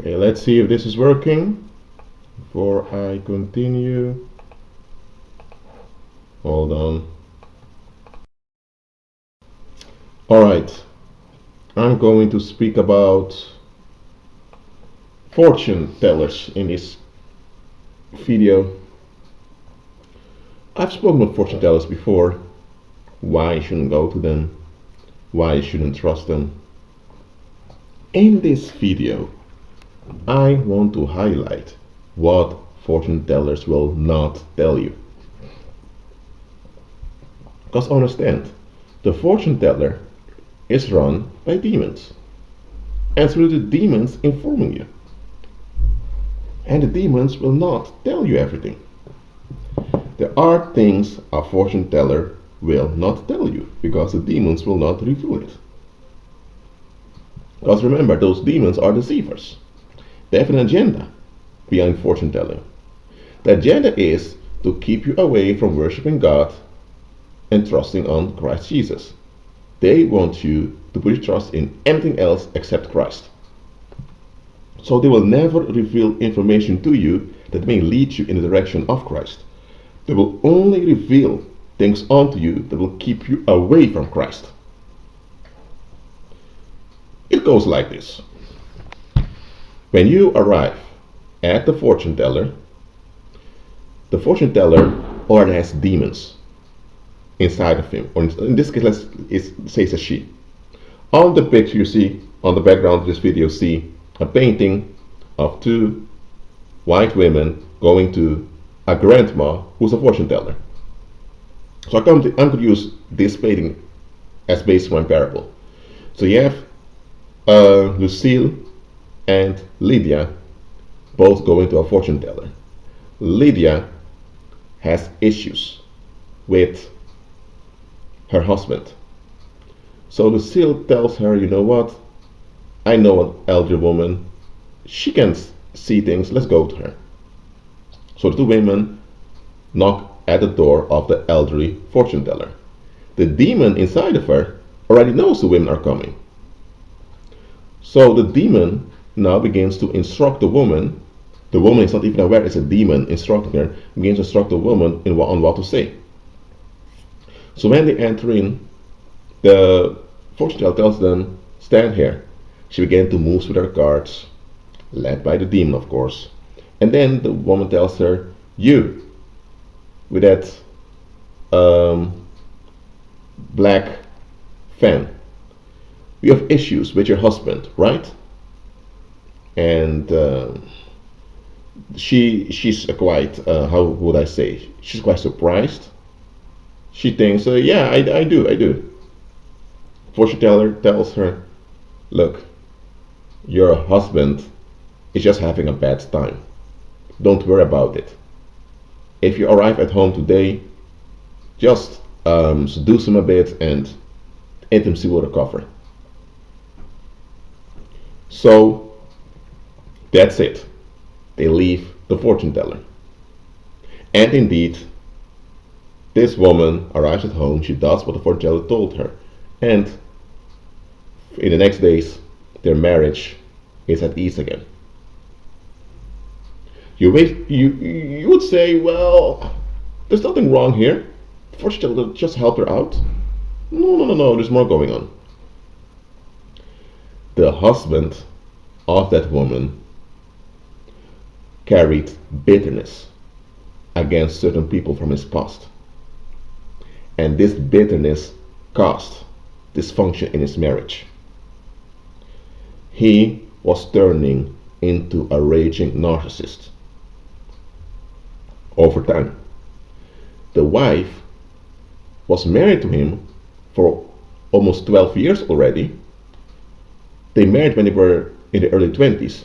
Okay, let's see if this is working before I continue. Hold on. Alright, I'm going to speak about fortune tellers in this video. I've spoken of fortune tellers before, why you shouldn't go to them, why you shouldn't trust them. In this video, I want to highlight what fortune tellers will not tell you. Because understand, the fortune teller is run by demons. And through the demons informing you. And the demons will not tell you everything. There are things a fortune teller will not tell you because the demons will not reveal it. Because remember, those demons are deceivers. They have an agenda behind fortune telling. The agenda is to keep you away from worshiping God and trusting on Christ Jesus. They want you to put your trust in anything else except Christ. So they will never reveal information to you that may lead you in the direction of Christ. They will only reveal things onto you that will keep you away from Christ. It goes like this. When you arrive at the fortune teller already has demons inside of him, or in this case, let's say it's a she. On the picture you see, on the background of this video, see a painting of two white women going to a grandma who's a fortune teller. So I'm going to use this painting as base for my parable. So you have Lucille and Lydia both going to a fortune teller. Lydia has issues with her husband. So Lucille tells her, you know what? I know an elder woman. She can see things. Let's go to her. So the two women knock at the door of the elderly fortune teller. The demon inside of her already knows the women are coming. So the demon now begins to instruct the woman. The woman is not even aware it's a demon instructing her. Begins to instruct the woman on what to say. So when they enter in, the fortune teller tells them, stand here. She began to move with her cards, led by the demon, of course. And then the woman tells her, you, with that black fan, you have issues with your husband, right? And she's quite, how would I say, she's quite surprised. She thinks, yeah, I do. Fortune teller tells her, look, your husband is just having a bad time. Don't worry about it. If you arrive at home today, just seduce him a bit and intimacy will recover. So that's it. They leave the fortune teller. And indeed, this woman arrives at home. She does what the fortune teller told her. And in the next days, their marriage is at ease again. You would say, well, there's nothing wrong here. The fortune teller just helped her out. No, there's more going on. The husband of that woman carried bitterness against certain people from his past. And this bitterness caused dysfunction in his marriage. He was turning into a raging narcissist. Over time, the wife was married to him for almost 12 years already. They married when they were in the early 20s.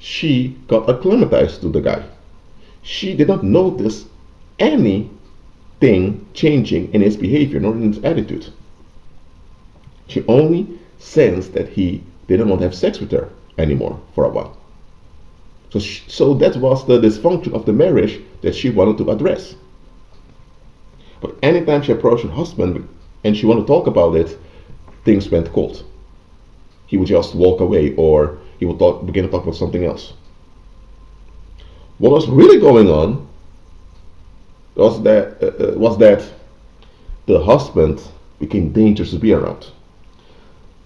She got acclimatized to the guy. She did not notice anything changing in his behavior nor in his attitude. She only sensed that he didn't want to have sex with her anymore for a while. So that was the dysfunction of the marriage that she wanted to address. But anytime she approached her husband and she wanted to talk about it, things went cold. He would just walk away, or he would begin to talk about something else. What was really going on was that the husband became dangerous to be around.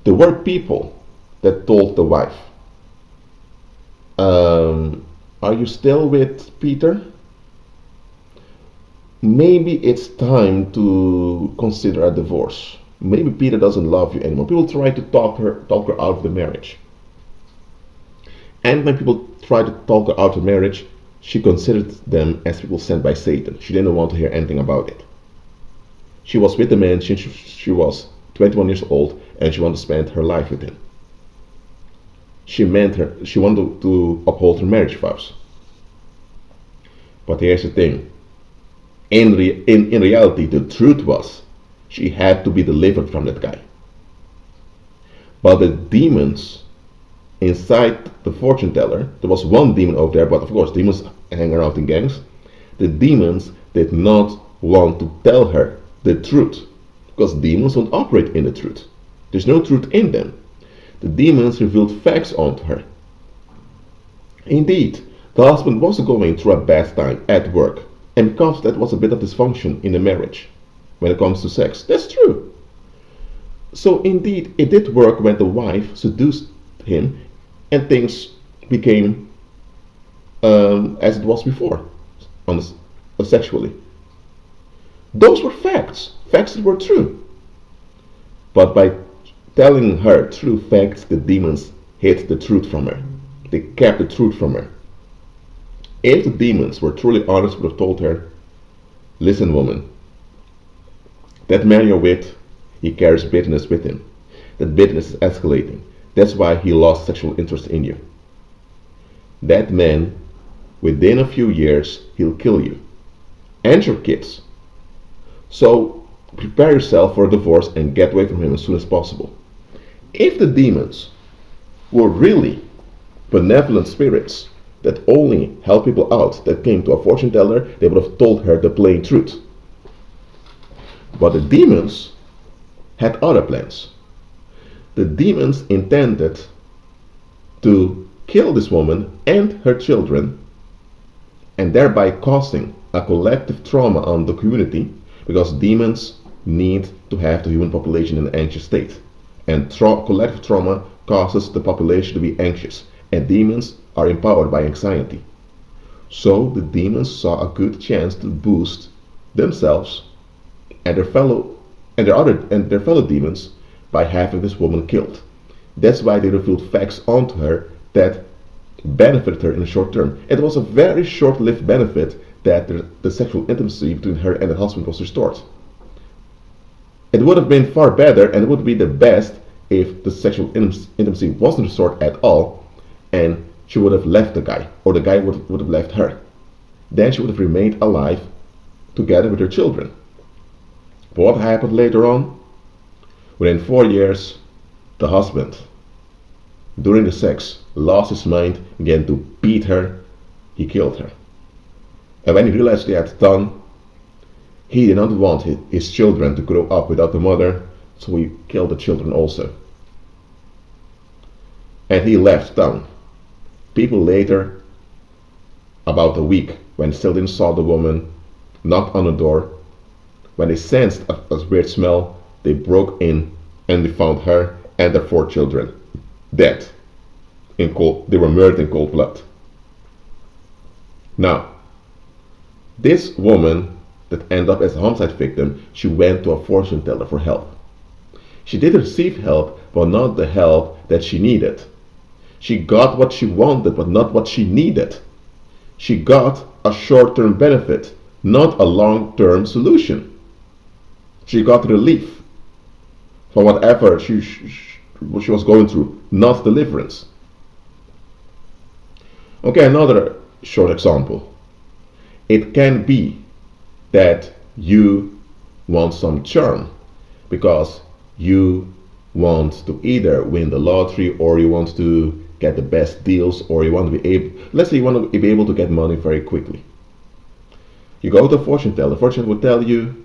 There were people that told the wife, "Are you still with Peter? Maybe it's time to consider a divorce. Maybe Peter doesn't love you anymore." People try to talk her out of the marriage. And when people tried to talk her out of marriage, she considered them as people sent by Satan. She didn't want to hear anything about it. She was with the man since she was 21 years old, and she wanted to spend her life with him. She wanted to uphold her marriage vows. But here's the thing. In reality, the truth was she had to be delivered from that guy. But the demons inside the fortune teller, there was one demon over there, but of course demons hang around in gangs. The demons did not want to tell her the truth, because demons don't operate in the truth. There's no truth in them. The demons revealed facts onto her. Indeed, the husband was going through a bad time at work, and because that was a bit of dysfunction in the marriage when it comes to sex. That's true. So indeed, it did work when the wife seduced him and things became as it was before, sexually. Those were facts that were true. But by telling her true facts, the demons hid the truth from her. They kept the truth from her. If the demons were truly honest, would have told her, "Listen, woman, that man you're with, he carries bitterness with him. That bitterness is escalating. That's why he lost sexual interest in you. That man, within a few years, he'll kill you and your kids. So prepare yourself for a divorce and get away from him as soon as possible." If the demons were really benevolent spirits that only help people out, that came to a fortune teller, they would have told her the plain truth. But the demons had other plans. The demons intended to kill this woman and her children, and thereby causing a collective trauma on the community, because demons need to have the human population in an anxious state. And collective trauma causes the population to be anxious, and demons are empowered by anxiety. So the demons saw a good chance to boost themselves and their fellow demons by having this woman killed. That's why they revealed facts onto her that benefited her in the short term. It was a very short-lived benefit that the sexual intimacy between her and her husband was restored. It would have been far better, and it would be the best, if the sexual intimacy wasn't restored at all, and she would have left the guy, or the guy would have left her. Then she would have remained alive together with her children. But what happened later on? Within 4 years, the husband, during the sex, lost his mind, began to beat her. He killed her. And when he realized he had done, he did not want his children to grow up without the mother, so he killed the children also. And he left town. People later, about a week, when they still didn't saw the woman, knocked on the door. When they sensed a weird smell, they broke in and they found her and their 4 children dead. They were murdered in cold blood. Now, this woman that ended up as a homicide victim, she went to a fortune teller for help. She did receive help, but not the help that she needed. She got what she wanted, but not what she needed. She got a short-term benefit, not a long-term solution. She got relief from whatever she was going through, not deliverance. Okay, another short example. It can be that you want some charm because you want to either win the lottery, or you want to get the best deals, or you want to be able, let's say you want to be able to get money very quickly. You go to a fortune teller. The fortune will tell you,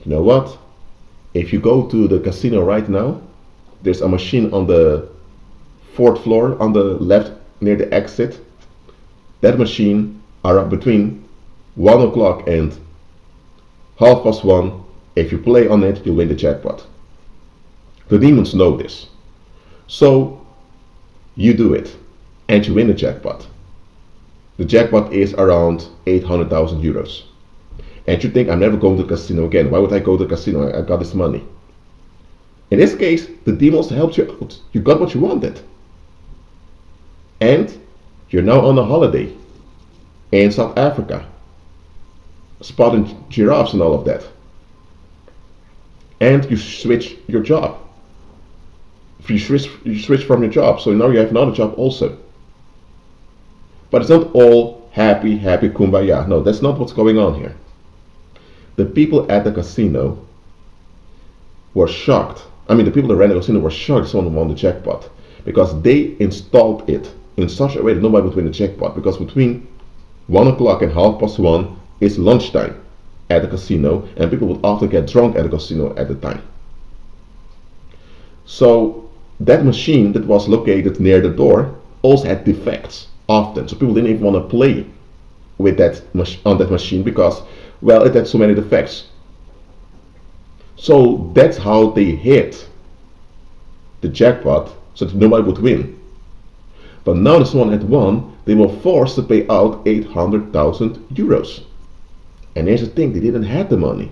you know what? If you go to the casino right now, there's a machine on the fourth floor on the left near the exit. That machine are between 1 o'clock and 1:30. If you play on it, you win the jackpot. The demons know this. So you do it and you win the jackpot. The jackpot is around 800,000 euros. And you think, I'm never going to the casino again. Why would I go to the casino? I got this money. In this case, the demons helped you out. You got what you wanted. And you're now on a holiday in South Africa, spotting giraffes and all of that. And you switch your job. You switch from your job, so now you have another job also. But it's not all happy kumbaya. No, that's not what's going on here. The people at the casino were shocked. I mean, the people that ran the casino were shocked someone won the jackpot, because they installed it in such a way that nobody would win the jackpot, because between 1 o'clock and 1:30 is lunchtime at the casino, and people would often get drunk at the casino at the time. So that machine that was located near the door also had defects often, so people didn't even want to play with that on that machine because, well, it had so many defects. So that's how they hit the jackpot, so that nobody would win. But now that someone had won, they were forced to pay out 800,000 euros. And here's the thing, they didn't have the money.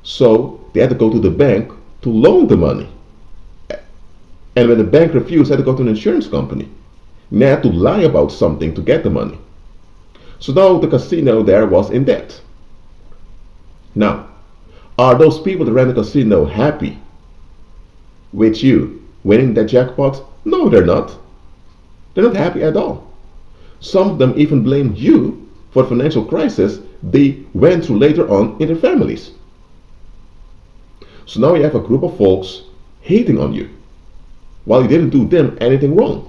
So they had to go to the bank to loan the money. And when the bank refused, they had to go to an insurance company. And they had to lie about something to get the money. So now the casino there was in debt. Now, are those people that ran the casino happy with you winning that jackpot? No, they're not. They're not happy at all. Some of them even blame you for the financial crisis they went through later on in their families. So now you have a group of folks hating on you, while you didn't do them anything wrong.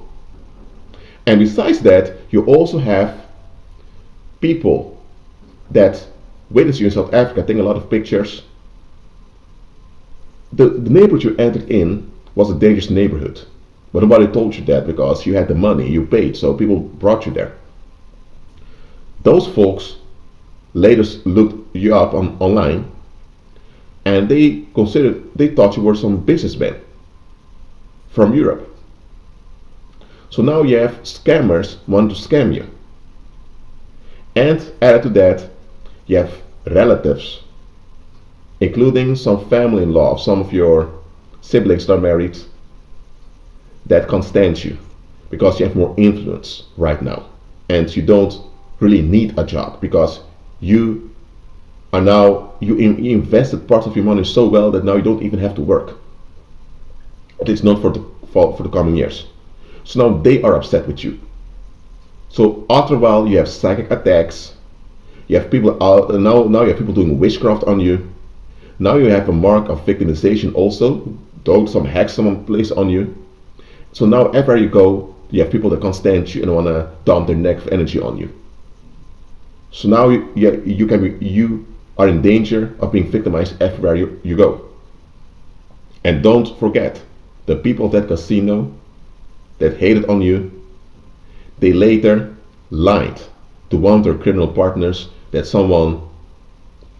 And besides that, you also have people that witness you in South Africa, taking a lot of pictures. The neighborhood you entered in was a dangerous neighborhood. But nobody told you that because you had the money, you paid, so people brought you there. Those folks later looked you up online, and they thought you were some businessman from Europe. So now you have scammers wanting to scam you. And added to that, you have relatives, including some family-in-law of some of your siblings that are married, that can't stand you because you have more influence right now, and you don't really need a job because you invested part of your money so well that now you don't even have to work, at least not for the coming years. So now they are upset with you. So after a while, you have psychic attacks. You have people out now you have people doing witchcraft on you. Now you have a mark of victimization also. Though some hacks someone placed on you. So now everywhere you go, you have people that can't stand you and want to dump their negative energy on you. So now you are in danger of being victimized everywhere you go. And don't forget, the people of that casino that hated on you, they later lied to one of their criminal partners that someone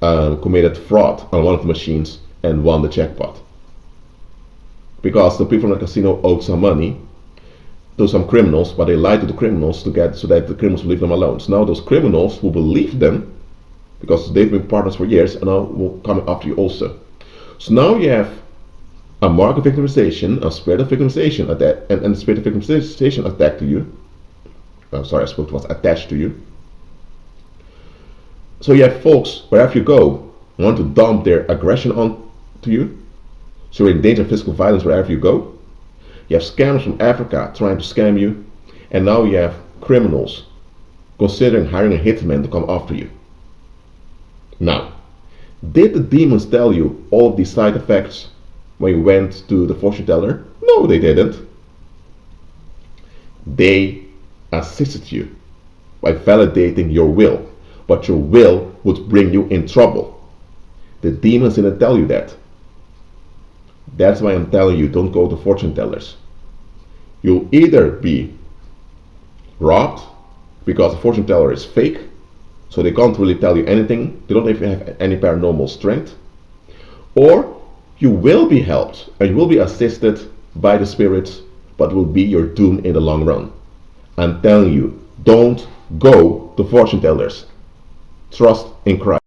committed fraud on one of the machines and won the jackpot. Because the people in the casino owed some money to some criminals, but they lied to the criminals so that the criminals will leave them alone. So now those criminals who believed them, because they've been partners for years, and now will come after you also. So now you have a mark of victimization, a spirit of victimization, and the spirit of victimization attacked to you. It was attached to you. So you have folks, wherever you go, want to dump their aggression on to you. So you're in danger of physical violence wherever you go. You have scammers from Africa trying to scam you. And now you have criminals considering hiring a hitman to come after you. Now, did the demons tell you all of these side effects when you went to the fortune teller? No, they didn't. They assisted you by validating your will. But your will would bring you in trouble. The demons didn't tell you that. That's why I'm telling you, don't go to fortune tellers. You'll either be robbed because the fortune teller is fake, so they can't really tell you anything, they don't even have any paranormal strength, or you will be helped and you will be assisted by the spirits, but will be your doom in the long run. I'm telling you, don't go to fortune tellers. Trust in Christ.